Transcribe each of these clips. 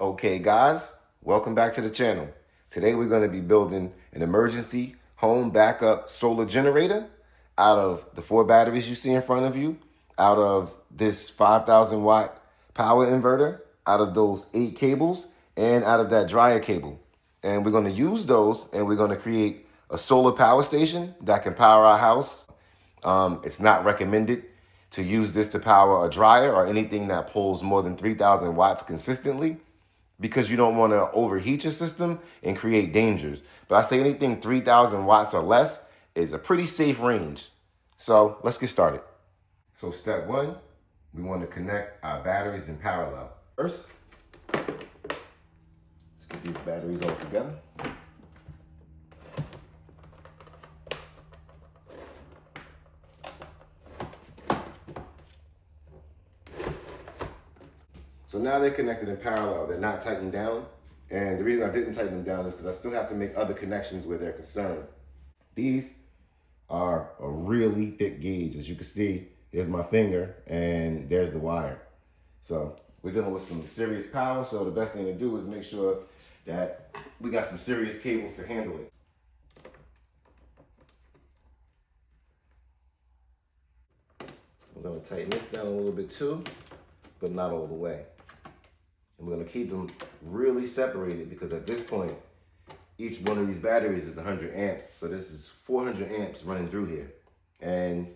Okay guys, welcome back to the channel. Today we're going to be building an emergency home backup solar generator out of the 4 batteries you see in front of you, out of this 5,000 watt power inverter, out of those 8 cables, and out of that dryer cable. And we're going to use those and we're going to create a solar power station that can power our house. It's not recommended to use this to power a dryer or anything that pulls more than 3,000 watts consistently, because you don't want to overheat your system and create dangers. But I say anything 3,000 watts or less is a pretty safe range. So let's get started. So step 1, we want to connect our batteries in parallel. First, let's get these batteries all together. So now they're connected in parallel. They're not tightened down. And the reason I didn't tighten them down is because I still have to make other connections where they're concerned. These are a really thick gauge. As you can see, here's my finger and there's the wire. So we're dealing with some serious power. So the best thing to do is make sure that we got some serious cables to handle it. We're going to tighten this down a little bit too, but not all the way. And we're going to keep them really separated because at this point, each one of these batteries is 100 amps. So this is 400 amps running through here. And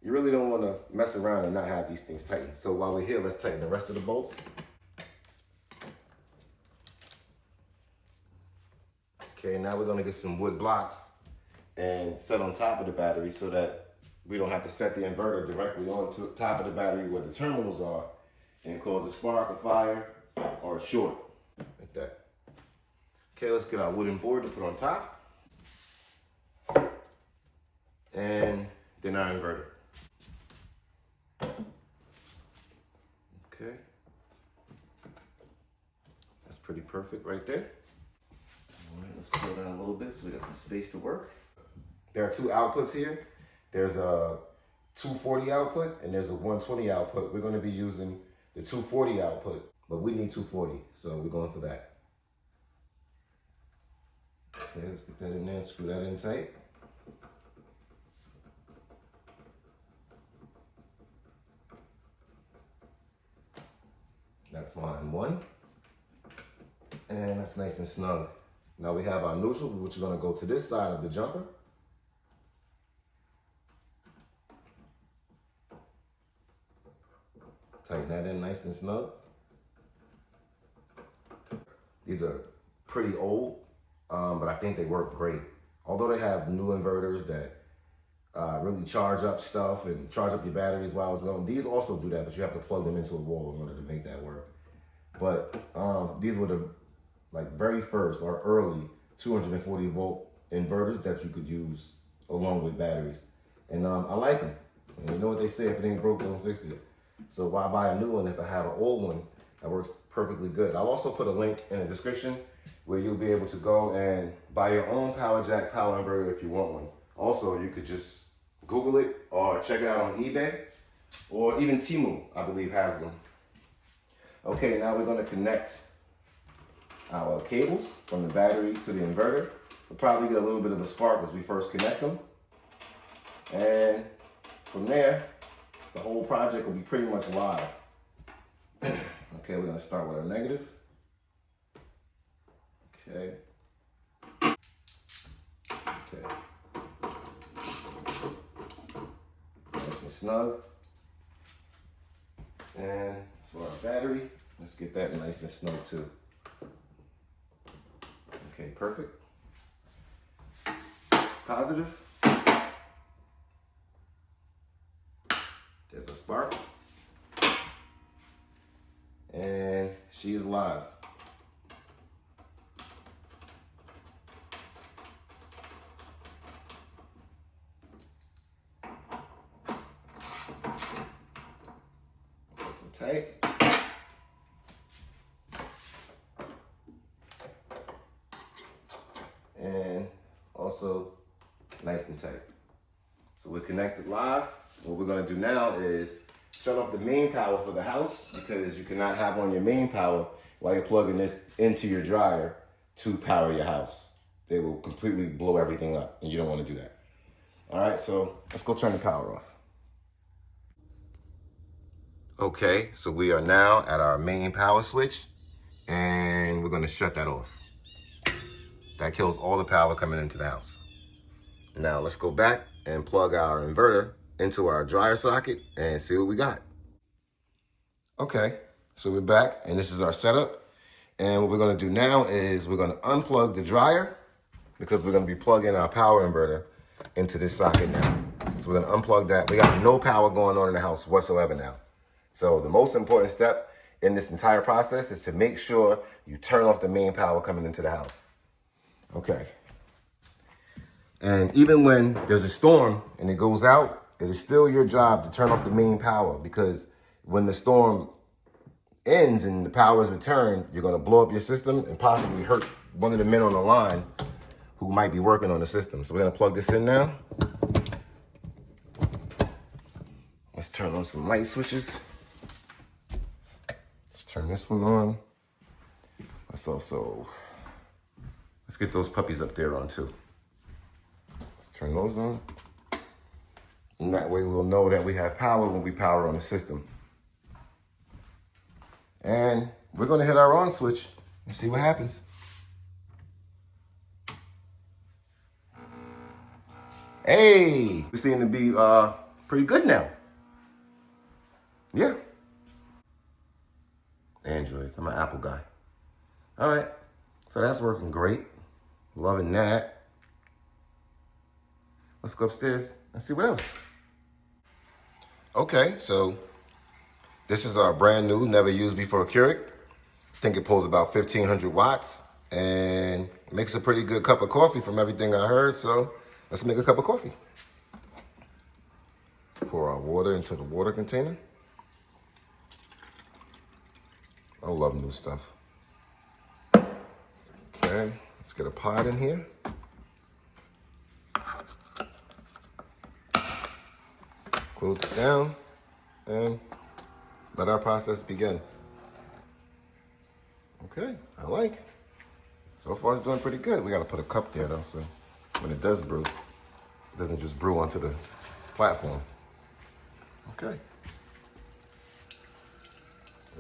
you really don't want to mess around and not have these things tightened. So while we're here, let's tighten the rest of the bolts. Okay, now we're going to get some wood blocks and set on top of the battery so that we don't have to set the inverter directly on top of the battery where the terminals are and cause a spark, a fire, or a short, like that. Okay, let's get our wooden board to put on top. And then our inverter. Okay. That's pretty perfect right there. All right, let's pull it down a little bit so we got some space to work. There are 2 outputs here. There's a 240 output and there's a 120 output. We're going to be using the 240 output, but we need 240, so we're going for that. Okay, let's get that in there, screw that in tight. That's line 1. And that's nice and snug. Now we have our neutral, which is going to go to this side of the jumper. Tighten that in nice and snug. These are pretty old, but I think they work great. Although they have new inverters that really charge up stuff and charge up your batteries while it's going, these also do that, but you have to plug them into a wall in order to make that work. But these were the very first or early 240 volt inverters that you could use along with batteries. And I like them. And you know what they say, if it ain't broke, don't fix it. So why buy a new one if I have an old one that works perfectly good? I'll also put a link in the description where you'll be able to go and buy your own power jack power inverter if you want one. Also, you could just Google it or check it out on eBay, or even Temu, I believe, has them. Okay, now we're going to connect our cables from the battery to the inverter. We'll probably get a little bit of a spark as we first connect them. And from there, the whole project will be pretty much live. Okay, we're going to start with our negative. Okay. Okay. Nice and snug. And so our battery, let's get that nice and snug too. Okay, perfect. Positive. There's a spark. And she is live. Nice and tight. And also nice and tight. So we're connected live. What we're going to do now is shut off the main power for the house, because you cannot have on your main power while you're plugging this into your dryer to power your house. They will completely blow everything up, and you don't want to do that. All right, so let's go turn the power off. Okay, so we are now at our main power switch, and we're gonna shut that off. That kills all the power coming into the house. Now let's go back and plug our inverter into our dryer socket and see what we got. Okay, so we're back, and this is our setup. And what we're gonna do now is we're gonna unplug the dryer because we're gonna be plugging our power inverter into this socket now. So we're gonna unplug that. We got no power going on in the house whatsoever now. So the most important step in this entire process is to make sure you turn off the main power coming into the house. Okay. And even when there's a storm and it goes out, it is still your job to turn off the main power, because when the storm ends and the power is returned, you're gonna blow up your system and possibly hurt one of the men on the line who might be working on the system. So we're gonna plug this in now. Let's turn on some light switches. Let's turn this one on. Let's get those puppies up there on too. Let's turn those on. And that way we'll know that we have power when we power on the system. And we're gonna hit our on switch and see what happens. Hey, we seem to be pretty good now. Yeah. Androids, I'm an Apple guy. All right, so that's working great. Loving that. Let's go upstairs and see what else. Okay, so this is our brand new, never used before Keurig. I think it pulls about 1,500 watts and makes a pretty good cup of coffee from everything I heard. So let's make a cup of coffee. Pour our water into the water container. I love new stuff. Okay, let's get a pot in here. Close it down and let our process begin. Okay, I like. So far it's doing pretty good. We gotta put a cup there though, so when it does brew, it doesn't just brew onto the platform. Okay.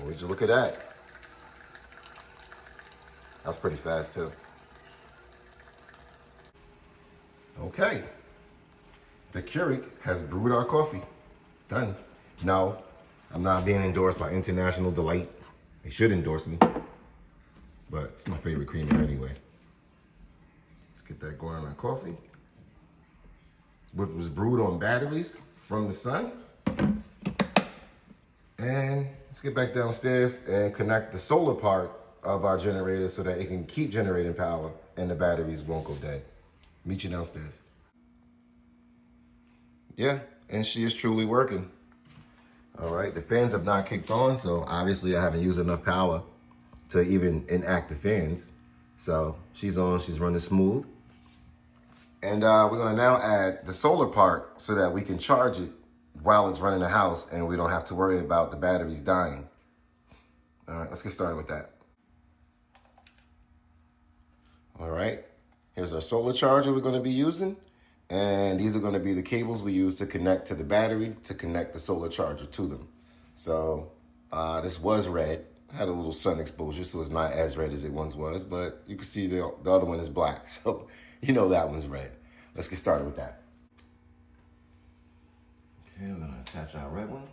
Would you look at that? That's pretty fast too. Okay. The Keurig has brewed our coffee. Done. Now, I'm not being endorsed by International Delight. They should endorse me, but it's my favorite creamer anyway. Let's get that going on our coffee. What was brewed on batteries from the sun. And let's get back downstairs and connect the solar part of our generator so that it can keep generating power and the batteries won't go dead. Meet you downstairs. Yeah, and she is truly working. All right, the fans have not kicked on, so obviously I haven't used enough power to even enact the fans. So she's on, she's running smooth. And we're gonna now add the solar part so that we can charge it while it's running the house and we don't have to worry about the batteries dying. All right, let's get started with that. All right, here's our solar charger we're gonna be using. And these are gonna be the cables we use to connect to the battery to connect the solar charger to them. So this was red, had a little sun exposure, so it's not as red as it once was, but you can see the other one is black. So you know that one's red. Let's get started with that. Okay, I'm gonna attach our red one.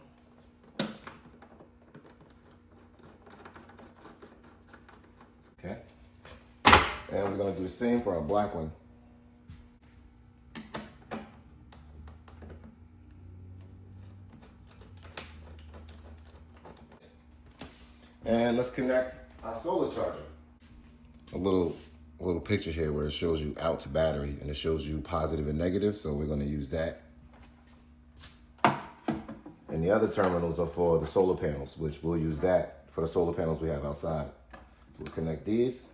Okay. And we're gonna do the same for our black one. And let's connect our solar charger. A little picture here where it shows you out to battery and it shows you positive and negative, so we're gonna use that. And the other terminals are for the solar panels, which we'll use that for the solar panels we have outside. So we'll connect these.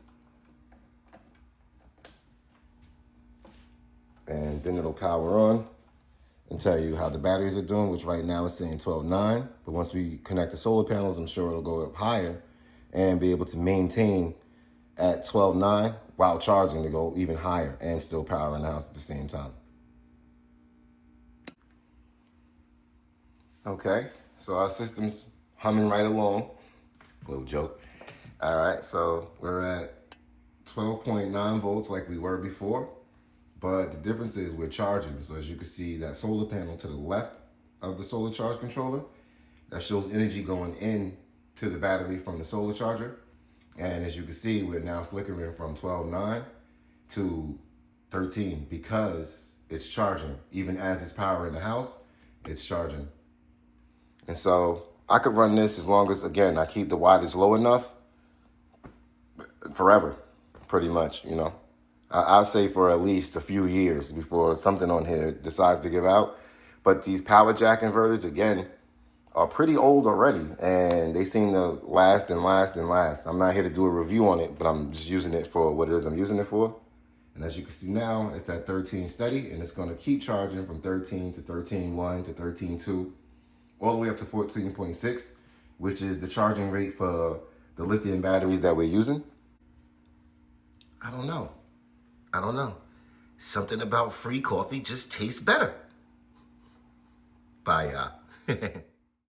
And then it'll power on and tell you how the batteries are doing, which right now is saying 12.9. But once we connect the solar panels, I'm sure it'll go up higher and be able to maintain at 12.9 while charging to go even higher and still powering the house at the same time. Okay, so our system's humming right along. Little joke. All right, so we're at 12.9 volts like we were before, but the difference is we're charging. So as you can see, that solar panel to the left of the solar charge controller, that shows energy going in to the battery from the solar charger. And as you can see, we're now flickering from 12.9 to 13 because it's charging. Even as it's powering the house, it's charging. And so I could run this as long as, again, I keep the wattage low enough forever, pretty much, you know. I'll say for at least a few years before something on here decides to give out. But these power jack inverters, again, are pretty old already, and they seem to last and last and last. I'm not here to do a review on it, but I'm just using it for what it is I'm using it for. And as you can see now, it's at 13 steady, and it's going to keep charging from 13 to 13.1 to 13.2, all the way up to 14.6, which is the charging rate for the lithium batteries that we're using. I don't know. Something about free coffee just tastes better. Bye, y'all.